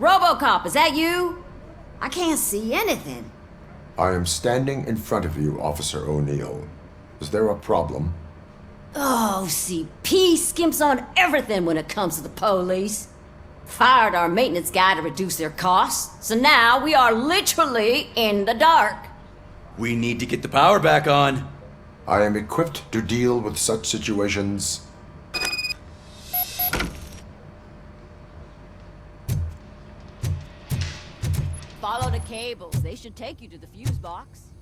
Robocop, is that you? I can't see anything. I am standing in front of you, Officer O'Neill. Is there a problem? Oh, CP skimps on everything when it comes to the police. Fired our maintenance guy to reduce their costs, so now we are literally in the dark. We need to get the power back on. I am equipped to deal with such situations. Follow the cables. They should take you to the fuse box.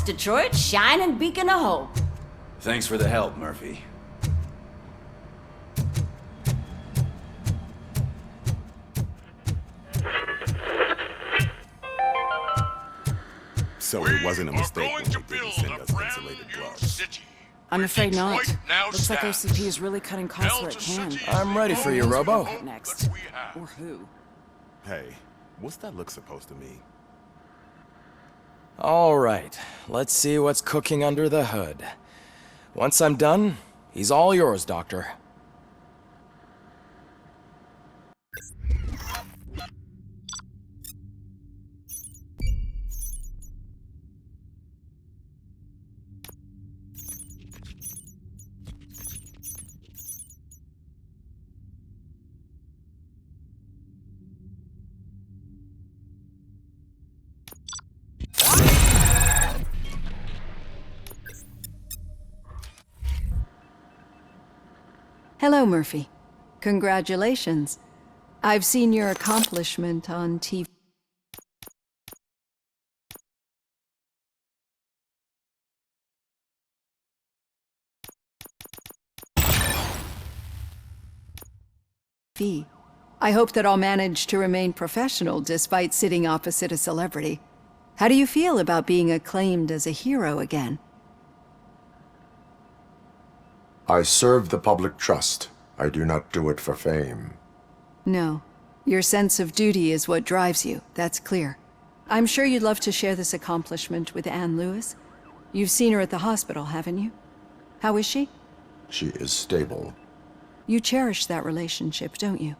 Detroit's shining beacon of hope. Thanks for the help, Murphy. So it wasn't a mistake when they didn't send us insulated gloves. I'm afraid not. Detroit now Looks like stands. OCP is really cutting costs where it Delta can. City. I'm ready for you, Robo. What next? we have. Or who? Hey, what's that look supposed to mean? All right, let's see what's cooking under the hood. Once I'm done, he's all yours, Doctor. Hello, Murphy. Congratulations. I've seen your accomplishment on TV. I hope that I'll manage to remain professional despite sitting opposite a celebrity. How do you feel about being acclaimed as a hero again? I serve the public trust. I do not do it for fame. No. Your sense of duty is what drives you, that's clear. I'm sure you'd love to share this accomplishment with Anne Lewis. You've seen her at the hospital, haven't you? How is she? She is stable. You cherish that relationship, don't you?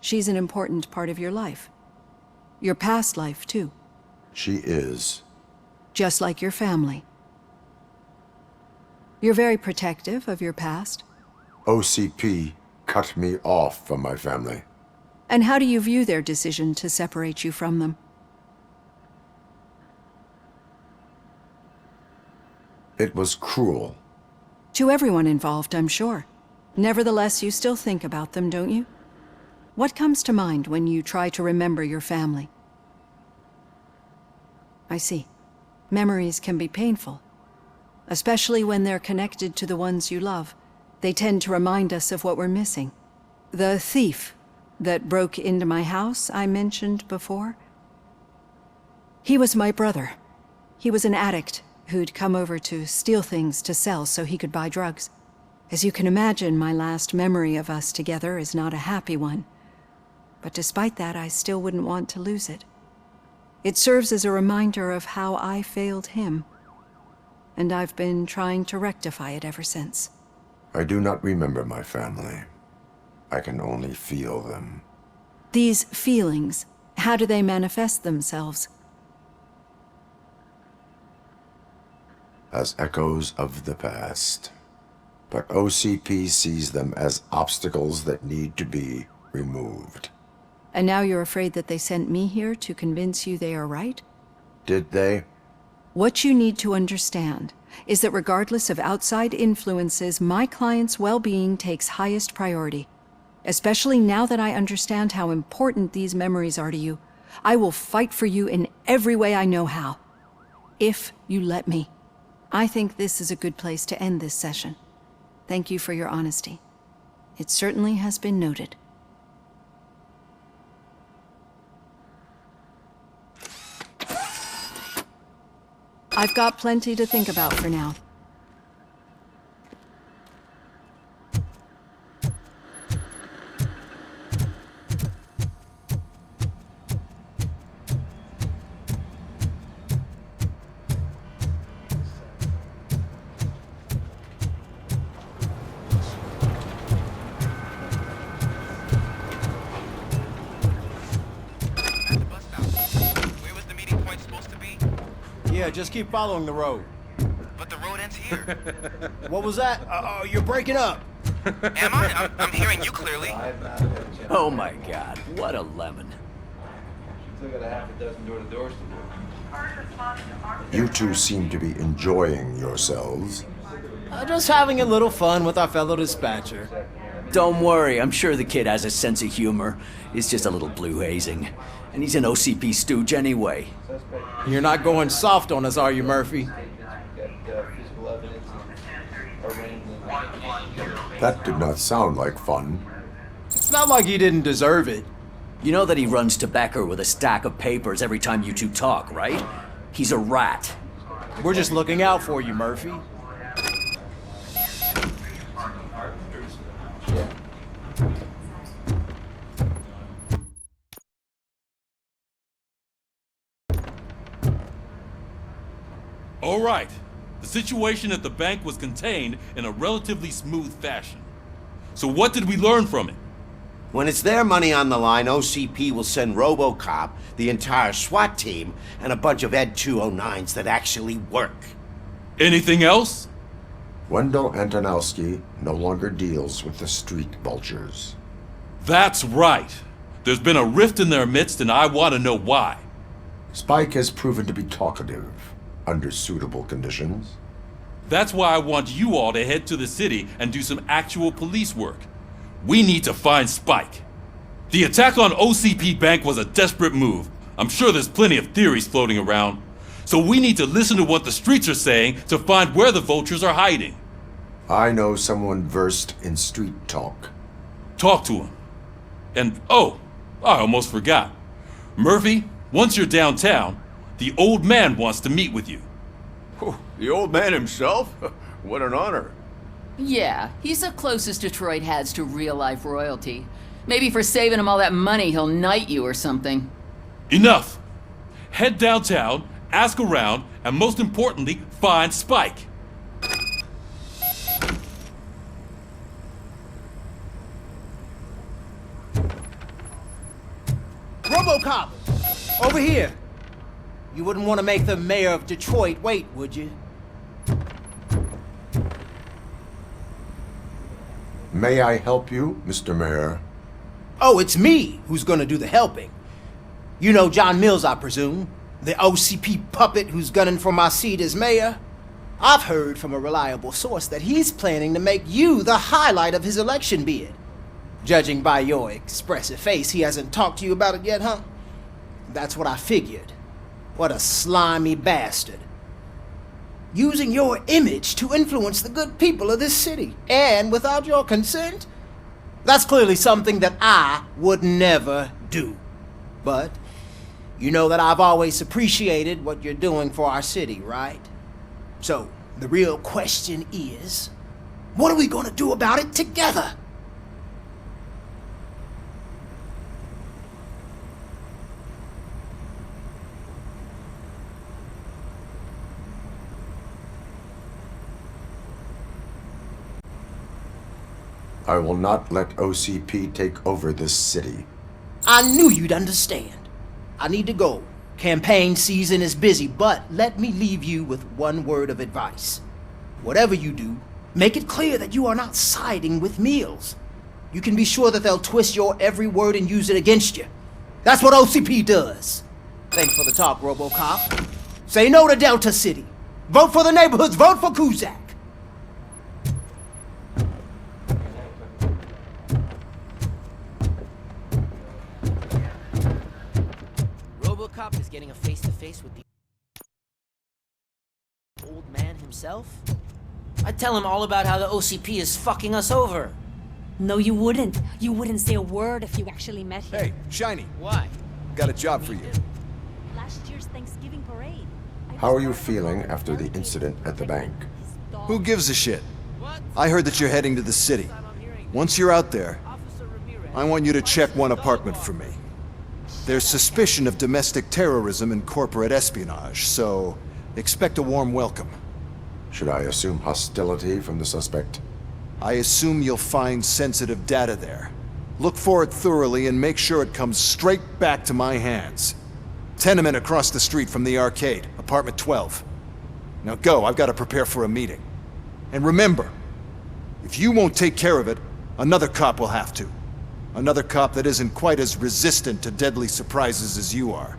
She's an important part of your life. Your past life, too. She is. Just like your family. You're very protective of your past. OCP cut me off from my family. And how do you view their decision to separate you from them? It was cruel. To everyone involved, I'm sure. Nevertheless, you still think about them, don't you? What comes to mind when you try to remember your family? I see. Memories can be painful. Especially when they're connected to the ones you love. They tend to remind us of what we're missing. The thief that broke into my house I mentioned before? He was my brother. He was an addict who'd come over to steal things to sell so he could buy drugs. As you can imagine, my last memory of us together is not a happy one. But despite that, I still wouldn't want to lose it. It serves as a reminder of how I failed him. And I've been trying to rectify it ever since. I do not remember my family. I can only feel them. These feelings, how do they manifest themselves? As echoes of the past. But OCP sees them as obstacles that need to be removed. And now you're afraid that they sent me here to convince you they are right? Did they? What you need to understand is that regardless of outside influences, my client's well-being takes highest priority. Especially now that I understand how important these memories are to you, I will fight for you in every way I know how. If you let me. I think this is a good place to end this session. Thank you for your honesty. It certainly has been noted. I've got plenty to think about for now. Yeah, just keep following the road. But the road ends here. What was that? Oh, you're breaking up. Am I? I'm hearing you clearly. Oh my god, what a lemon. You two seem to be enjoying yourselves. Just having a little fun with our fellow dispatcher. Don't worry, I'm sure the kid has a sense of humor. It's just a little blue hazing. And he's an OCP stooge anyway. You're not going soft on us, are you, Murphy? That did not sound like fun. It's not like he didn't deserve it. You know that he runs to Becker with a stack of papers every time you two talk, right? He's a rat. We're just looking out for you, Murphy. All right. The situation at the bank was contained in a relatively smooth fashion. So what did we learn from it? When it's their money on the line, OCP will send Robocop, the entire SWAT team, and a bunch of Ed 209s that actually work. Anything else? Wendell Antonowski no longer deals with the street vultures. That's right. There's been a rift in their midst, and I want to know why. Spike has proven to be talkative under suitable conditions. That's why I want you all to head to the city and do some actual police work. We need to find Spike. The attack on OCP Bank was a desperate move. I'm sure there's plenty of theories floating around. So we need to listen to what the streets are saying to find where the vultures are hiding. I know someone versed in street talk. Talk to him. And oh, I almost forgot. Murphy, once you're downtown, the old man wants to meet with you. The old man himself? What an honor. Yeah, he's the closest Detroit has to real-life royalty. Maybe for saving him all that money, he'll knight you or something. Enough! Head downtown, ask around, and most importantly, find Spike. Robocop! Over here! You wouldn't want to make the mayor of Detroit wait, would you? May I help you, Mr. Mayor? Oh, it's me who's gonna do the helping. You know John Mills, I presume? The OCP puppet who's gunning for my seat as mayor? I've heard from a reliable source that he's planning to make you the highlight of his election bid. Judging by your expressive face, he hasn't talked to you about it yet, huh? That's what I figured. What a slimy bastard. Using your image to influence the good people of this city, and without your consent? That's clearly something that I would never do. But you know that I've always appreciated what you're doing for our city, right? So, the real question is, what are we gonna do about it together? I will not let OCP take over this city. I knew you'd understand. I need to go. Campaign season is busy, but let me leave you with one word of advice. Whatever you do, make it clear that you are not siding with Mills. You can be sure that they'll twist your every word and use it against you. That's what OCP does. Thanks for the talk, Robocop. Say no to Delta City. Vote for the neighborhoods. Vote for Kuzak. Robocop is getting a face-to-face with the old man himself? I'd tell him all about how the OCP is fucking us over. No, you wouldn't. You wouldn't say a word if you actually met him. Hey, Shiny. Why? Got a job for you. Last year's Thanksgiving parade. How are you feeling after the incident at the bank? Who gives a shit? I heard that you're heading to the city. Once you're out there, I want you to check one apartment for me. There's suspicion of domestic terrorism and corporate espionage, so expect a warm welcome. Should I assume hostility from the suspect? I assume you'll find sensitive data there. Look for it thoroughly and make sure it comes straight back to my hands. Tenement across the street from the arcade, apartment 12. Now go, I've got to prepare for a meeting. And remember, if you won't take care of it, another cop will have to. Another cop that isn't quite as resistant to deadly surprises as you are.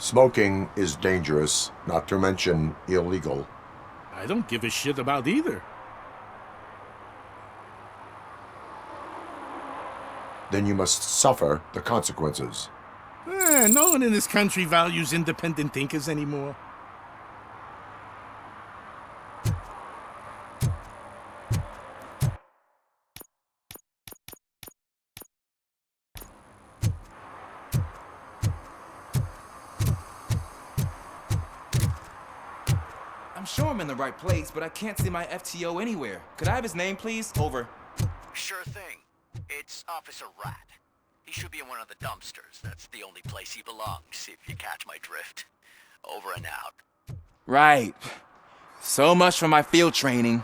Smoking is dangerous, not to mention illegal. I don't give a shit about either. Then you must suffer the consequences. No one in this country values independent thinkers anymore. I'm sure I'm in the right place, but I can't see my FTO anywhere. Could I have his name, please? Over. Sure thing. It's Officer Rat. He should be in one of the dumpsters. That's the only place he belongs, if you catch my drift. Over and out. Right. So much for my field training.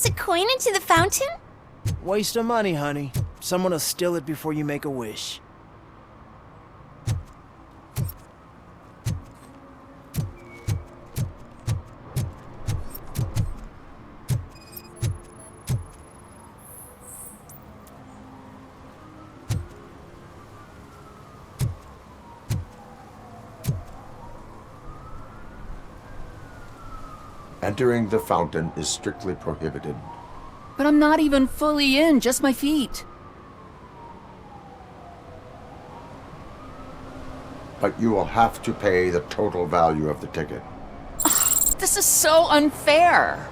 a coin into the fountain? Waste of money, honey. Someone will steal it before you make a wish. Entering the fountain is strictly prohibited. But I'm not even fully in, just my feet. But you will have to pay the total value of the ticket. This is so unfair.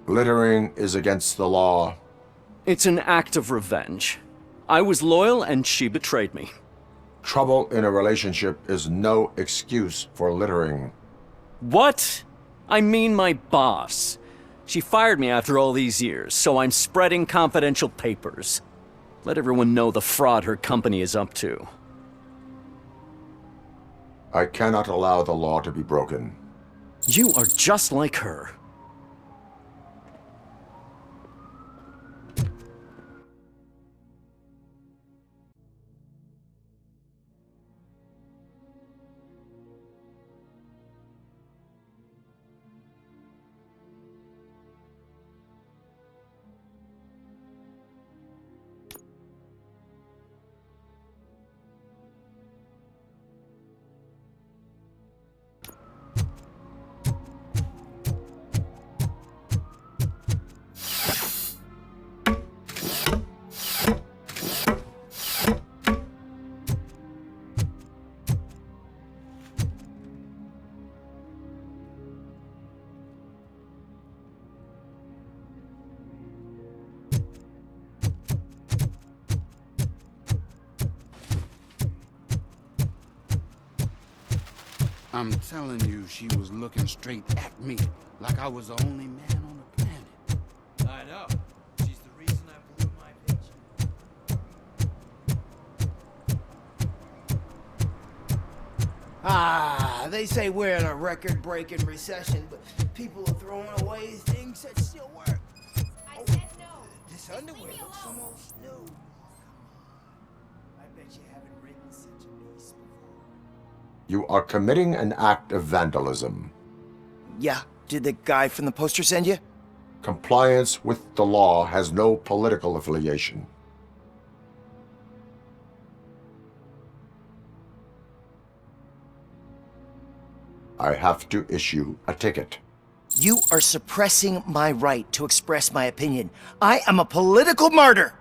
Littering is against the law. It's an act of revenge. I was loyal and she betrayed me. Trouble in a relationship is no excuse for littering. What? I mean my boss. She fired me after all these years, so I'm spreading confidential papers. Let everyone know the fraud her company is up to. I cannot allow the law to be broken. You are just like her. I'm telling you, she was looking straight at me, like I was the only man on the planet. I know. She's the reason I blew my Ah, they say we're in a record-breaking recession, but people are throwing away things that still work. I said no. This underwear looks almost new. I bet you haven't written such a piece before. You are committing an act of vandalism. Yeah, did the guy from the poster send you? Compliance with the law has no political affiliation. I have to issue a ticket. You are suppressing my right to express my opinion. I am a political martyr!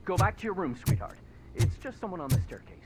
Go back to your room, sweetheart. It's just someone on the staircase.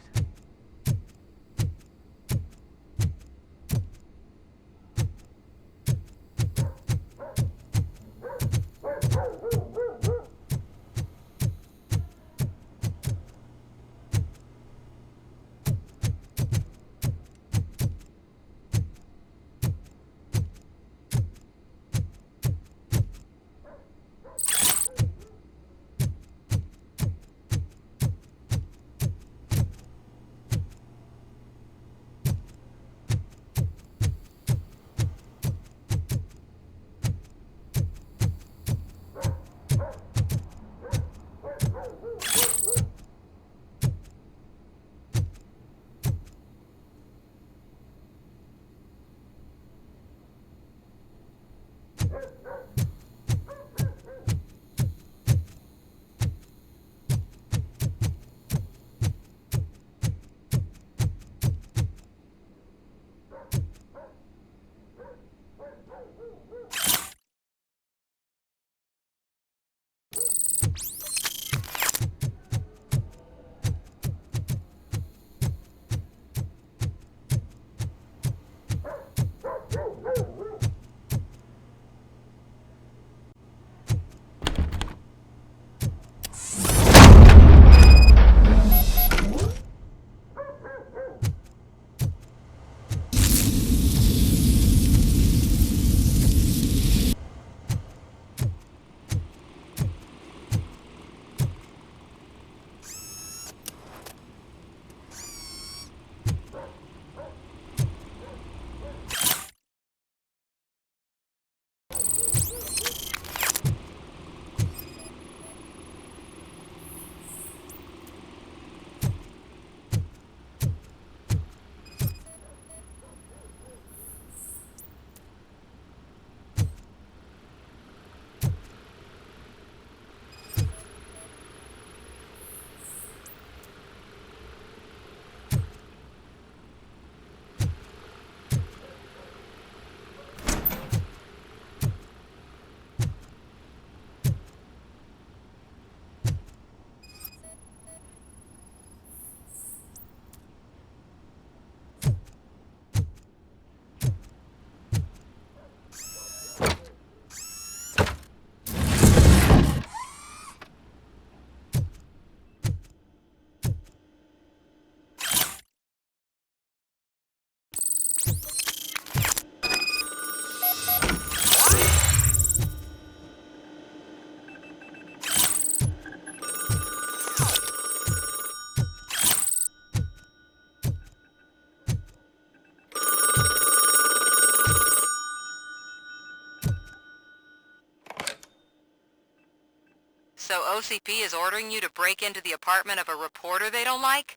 So OCP is ordering you to break into the apartment of a reporter they don't like?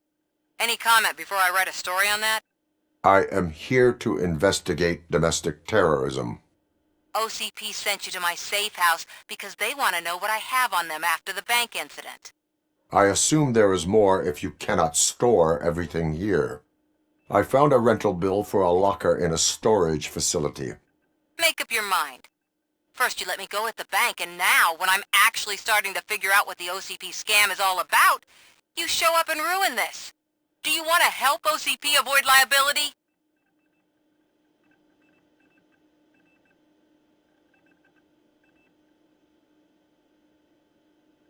Any comment before I write a story on that? I am here to investigate domestic terrorism. OCP sent you to my safe house because they want to know what I have on them after the bank incident. I assume there is more if you cannot store everything here. I found a rental bill for a locker in a storage facility. Make up your mind. First you let me go at the bank, and now, when I'm actually starting to figure out what the OCP scam is all about, you show up and ruin this. Do you want to help OCP avoid liability?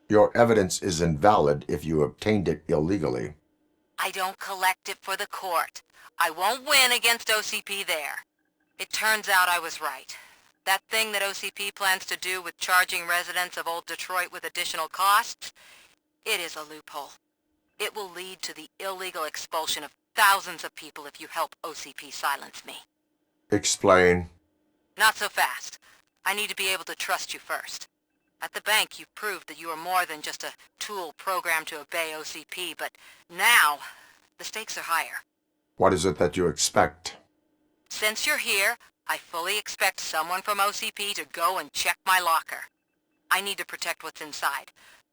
Your evidence is invalid if you obtained it illegally. I don't collect it for the court. I won't win against OCP there. It turns out I was right. That thing that OCP plans to do with charging residents of Old Detroit with additional costs, it is a loophole. It will lead to the illegal expulsion of thousands of people if you help OCP silence me. Explain. Not so fast. I need to be able to trust you first. At the bank, you've proved that you are more than just a tool programmed to obey OCP, but now, the stakes are higher. What is it that you expect? Since you're here, I fully expect someone from OCP to go and check my locker. I need to protect what's inside,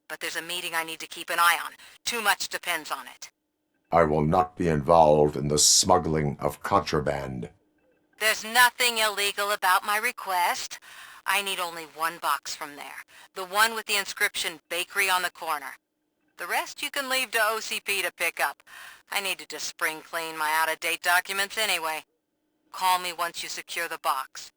but there's a meeting I need to keep an eye on. Too much depends on it. I will not be involved in the smuggling of contraband. There's nothing illegal about my request. I need only one box from there. The one with the inscription Bakery on the corner. The rest you can leave to OCP to pick up. I needed to spring clean my out-of-date documents anyway. Call me once you secure the box.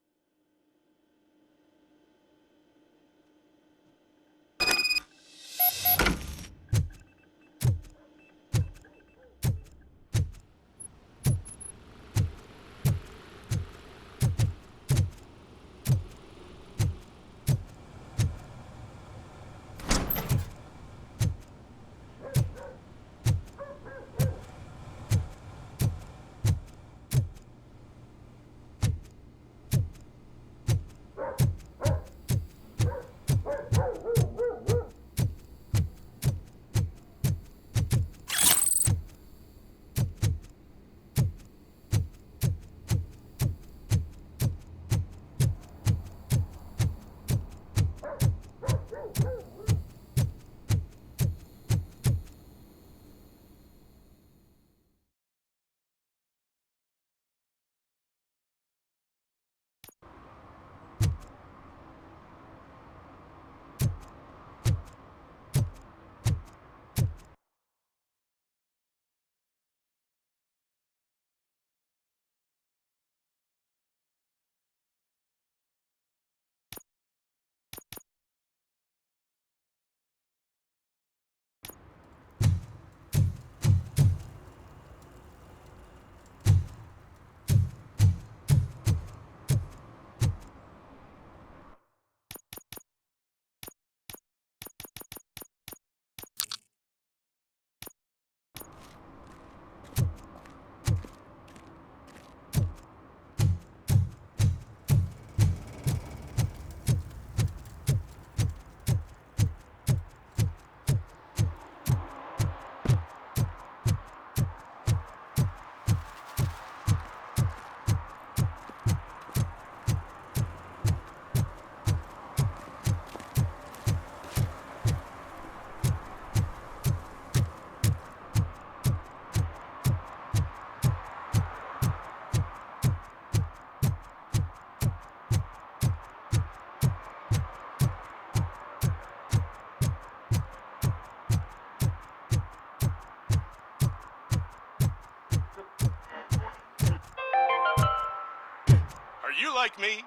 Are you like me?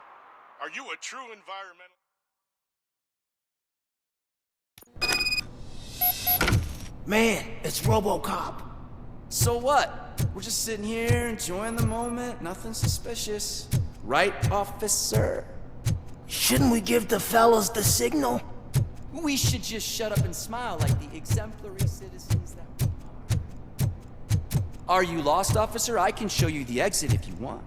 Are you a true environmental? Man, it's Robocop. So what? We're just sitting here enjoying the moment. Nothing suspicious. Right, officer? Shouldn't we give the fellas the signal? We should just shut up and smile like the exemplary citizens that we are. Are you lost, officer? I can show you the exit if you want.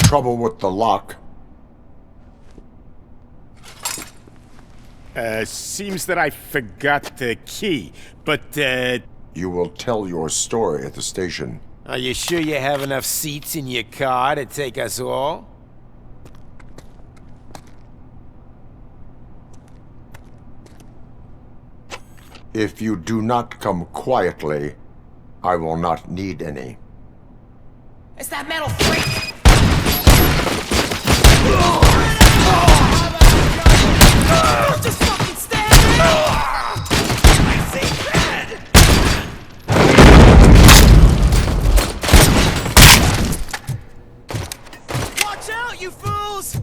Trouble with the lock. Seems that I forgot the key, but, You will tell your story at the station. Are you sure you have enough seats in your car to take us all? If you do not come quietly, I will not need any. It's that metal freak! Just fucking stand there! I say bad! Watch out, you fools!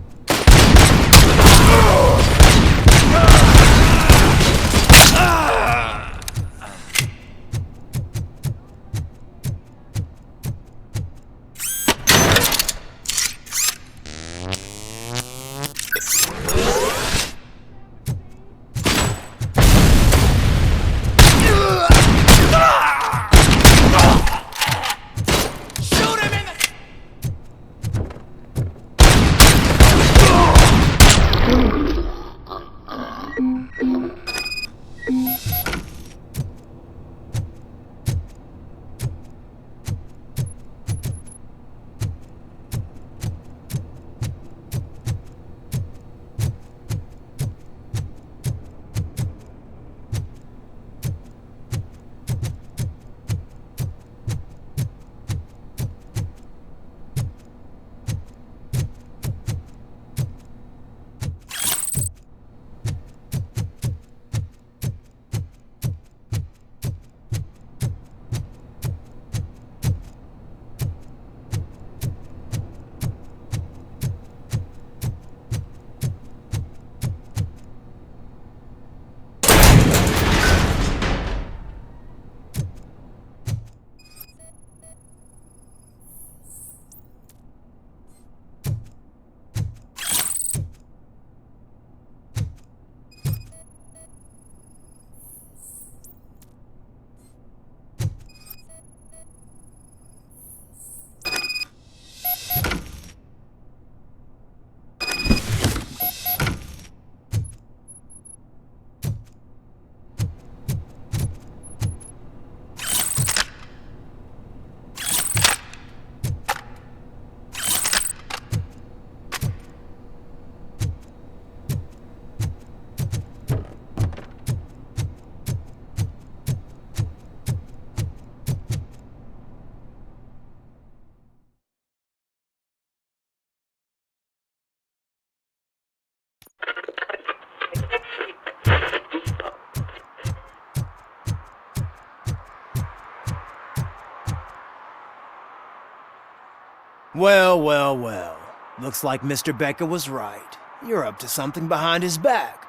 Well, well, well. Looks like Mr. Becker was right. You're up to something behind his back.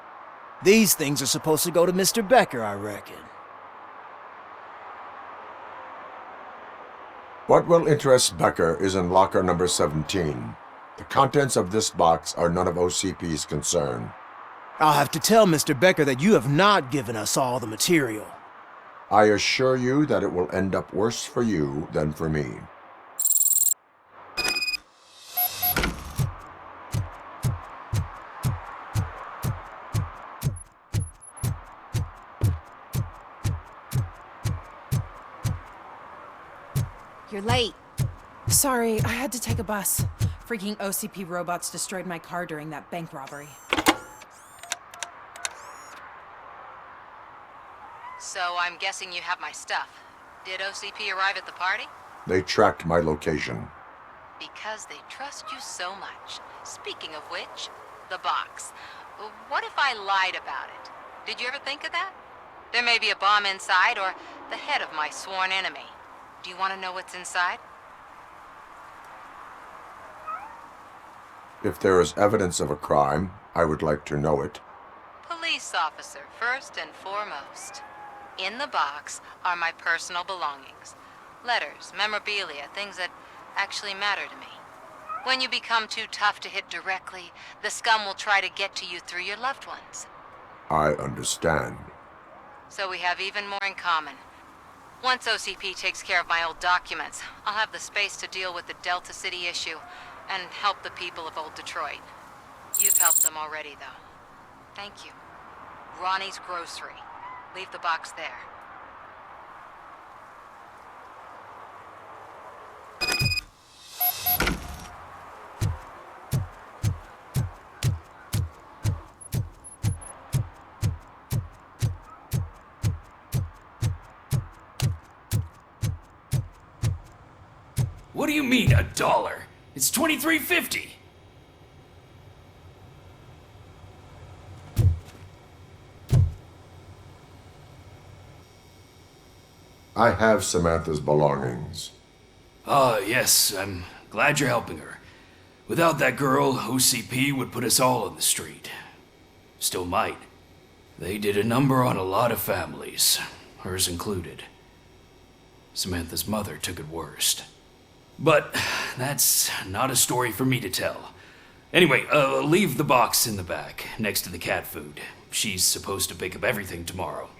These things are supposed to go to Mr. Becker, I reckon. What will interest Becker is in locker number 17. The contents of this box are none of OCP's concern. I'll have to tell Mr. Becker that you have not given us all the material. I assure you that it will end up worse for you than for me. You're late. Sorry, I had to take a bus. Freaking OCP robots destroyed my car during that bank robbery. So I'm guessing you have my stuff. Did OCP arrive at the party? They tracked my location. Because they trust you so much. Speaking of which, the box. What if I lied about it? Did you ever think of that? There may be a bomb inside or the head of my sworn enemy. Do you want to know what's inside? If there is evidence of a crime, I would like to know it. Police officer, first and foremost. In the box are my personal belongings. Letters, memorabilia, things that actually matter to me. When you become too tough to hit directly, the scum will try to get to you through your loved ones. I understand. So we have even more in common. Once OCP takes care of my old documents, I'll have the space to deal with the Delta City issue and help the people of Old Detroit. You've helped them already, though. Thank you. Ronnie's Grocery. Leave the box there. What do you mean, $1? It's $23.50. I have Samantha's belongings. Ah, yes, I'm glad you're helping her. Without that girl, OCP would put us all on the street. Still might. They did a number on a lot of families, hers included. Samantha's mother took it worst. But that's not a story for me to tell. Anyway, leave the box in the back, next to the cat food. She's supposed to pick up everything tomorrow.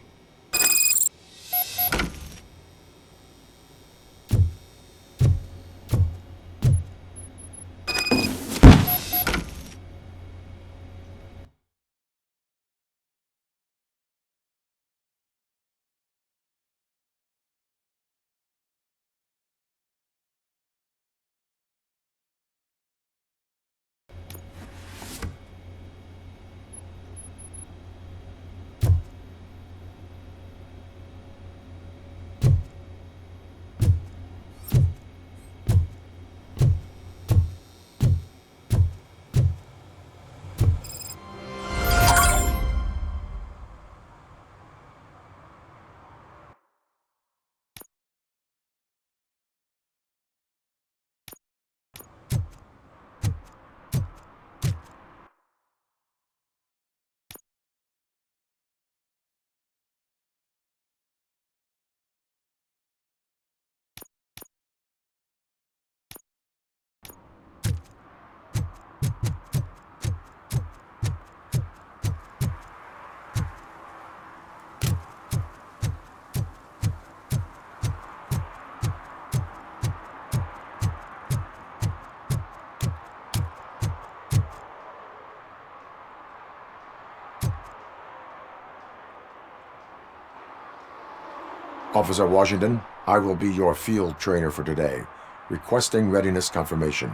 Officer Washington, I will be your field trainer for today. Requesting readiness confirmation.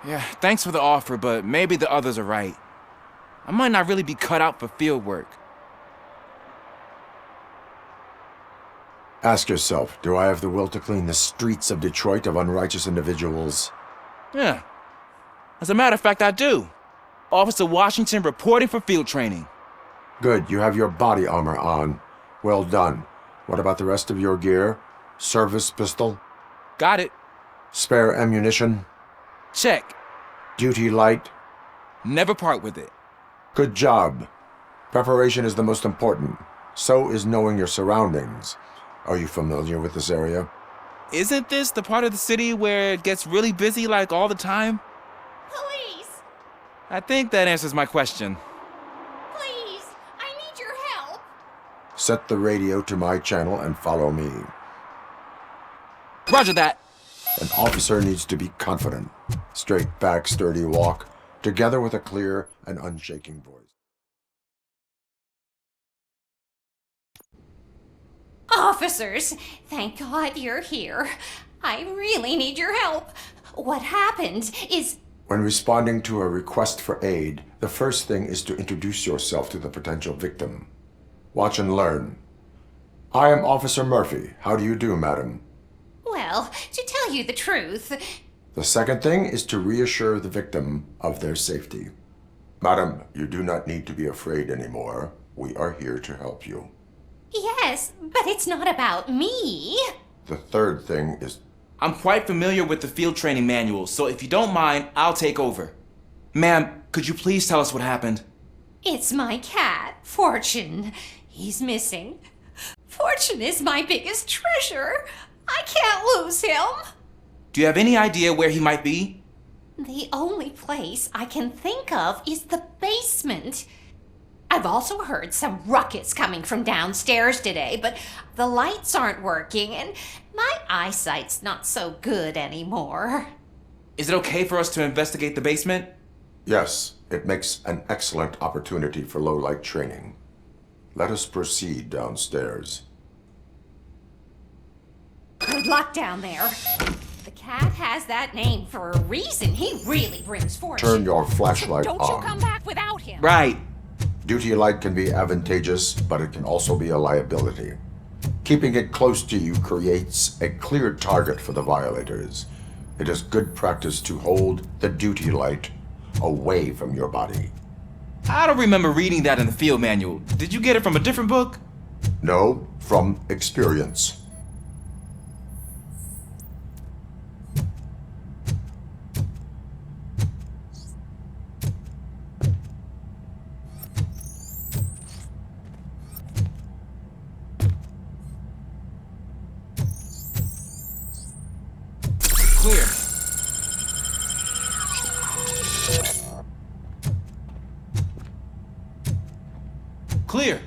Yeah, thanks for the offer, but maybe the others are right. I might not really be cut out for field work. Ask yourself, do I have the will to clean the streets of Detroit of unrighteous individuals? Yeah. As a matter of fact, I do. Officer Washington reporting for field training. Good, you have your body armor on. Well done. What about the rest of your gear? Service pistol? Got it. Spare ammunition? Check. Duty light? Never part with it. Good job. Preparation is the most important. So is knowing your surroundings. Are you familiar with this area? Isn't this the part of the city where it gets really busy like all the time? Police! I think that answers my question. Please! I need your help! Set the radio to my channel and follow me. Roger that. An officer needs to be confident. Straight back, sturdy walk, together with a clear and unshaking voice. Officers, thank God you're here. I really need your help. What happened is... When responding to a request for aid, the first thing is to introduce yourself to the potential victim. Watch and learn. I am Officer Murphy. How do you do, madam? Well, to tell you the truth... The second thing is to reassure the victim of their safety. Madam, you do not need to be afraid anymore. We are here to help you. Yes, but it's not about me. The third thing is... I'm quite familiar with the field training manual, so if you don't mind, I'll take over. Ma'am, could you please tell us what happened? It's my cat, Fortune. He's missing. Fortune is my biggest treasure. I can't lose him. Do you have any idea where he might be? The only place I can think of is the basement. I've also heard some ruckus coming from downstairs today, but the lights aren't working and my eyesight's not so good anymore. Is it okay for us to investigate the basement? Yes, it makes an excellent opportunity for low-light training. Let us proceed downstairs. Good luck down there. The cat has that name for a reason. He really brings fortune. Turn your flashlight Don't on. you come back without him. Right. Duty light can be advantageous, but it can also be a liability. Keeping it close to you creates a clear target for the violators. It is good practice to hold the duty light away from your body. I don't remember reading that in the field manual. Did you get it from a different book? No, from experience. Clear. Clear.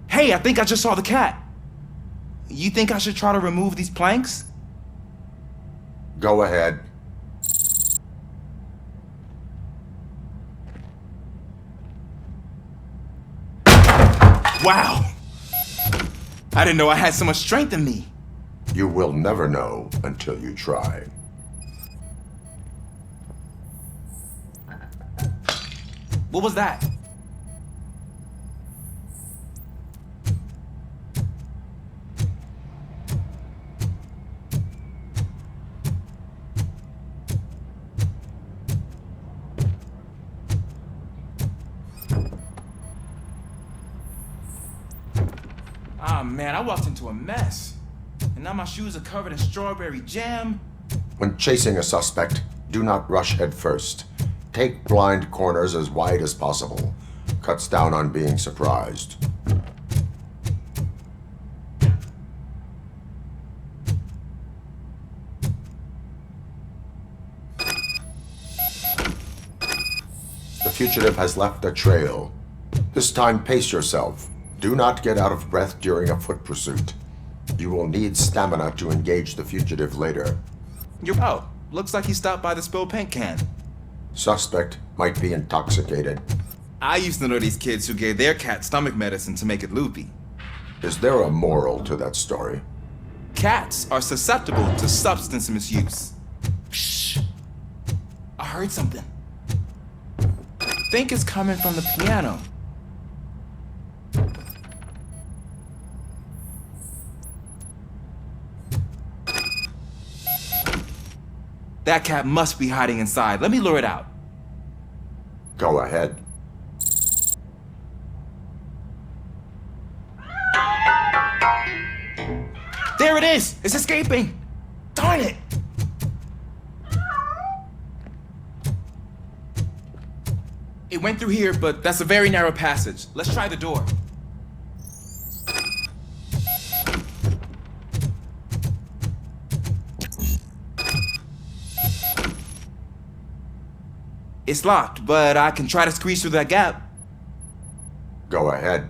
Hey, I think I just saw the cat. You think I should try to remove these planks? Go ahead. Wow! I didn't know I had so much strength in me. You will never know until you try. What was that? Ah, man, I walked into a mess. And now my shoes are covered in strawberry jam. When chasing a suspect, do not rush head first. Take blind corners as wide as possible. Cuts down on being surprised. The fugitive has left a trail. This time, pace yourself. Do not get out of breath during a foot pursuit. You will need stamina to engage the fugitive later. Oh, looks like he stopped by the spilled paint can. Suspect might be intoxicated. I used to know these kids who gave their cat stomach medicine to make it loopy. Is there a moral to that story? Cats are susceptible to substance misuse. Shh. I heard something. I think it's coming from the piano. That cat must be hiding inside. Let me lure it out. Go ahead. there it is! It's escaping! Darn it! It went through here, but that's a very narrow passage. Let's try the door. It's locked, but I can try to squeeze through that gap. Go ahead.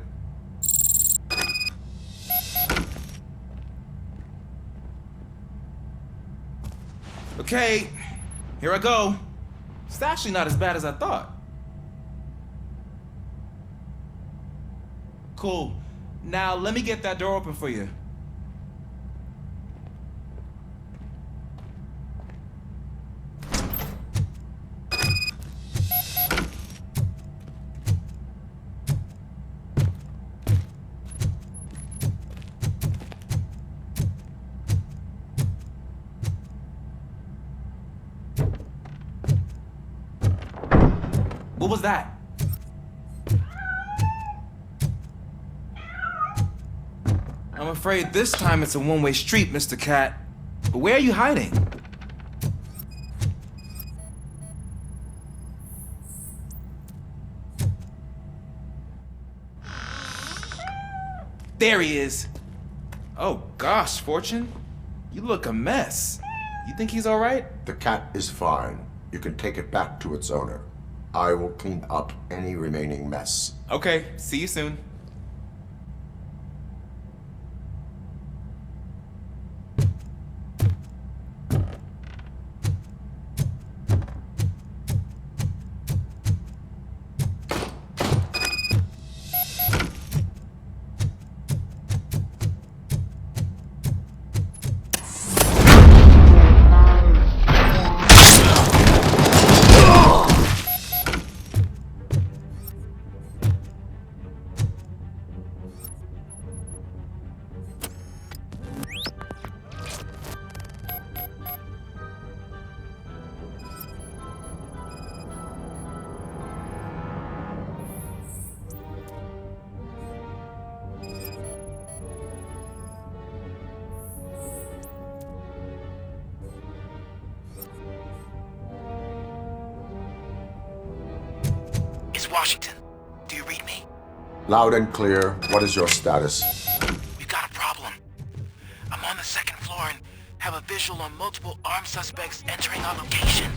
Okay, here I go. It's actually not as bad as I thought. Cool. Now let me get that door open for you. What was that? I'm afraid this time it's a one-way street, Mr. Cat. But where are you hiding? There he is. Oh gosh, Fortune. You look a mess. You think he's all right? The cat is fine. You can take it back to its owner. I will clean up any remaining mess. Okay, see you soon. Washington, do you read me? Loud and clear. What is your status? We got a problem. I'm on the second floor and have a visual on multiple armed suspects entering our location.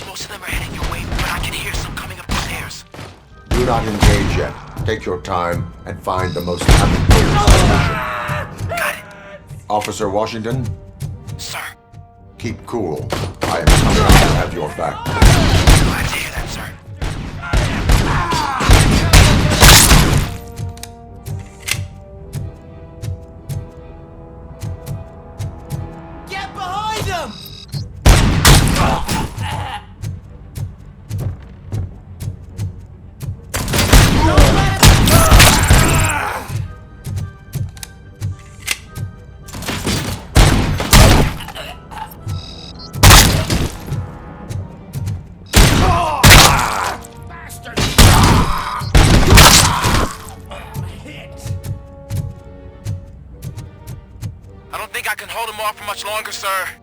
Most of them are heading your way, but I can hear some coming up the stairs. Do not engage yet. Take your time and find the most advantageous solution. Got it. Officer Washington? Sir. Keep cool. I am coming to have your back. Glad to hear that, sir. Get behind him! I don't think I can hold him off for much longer, sir.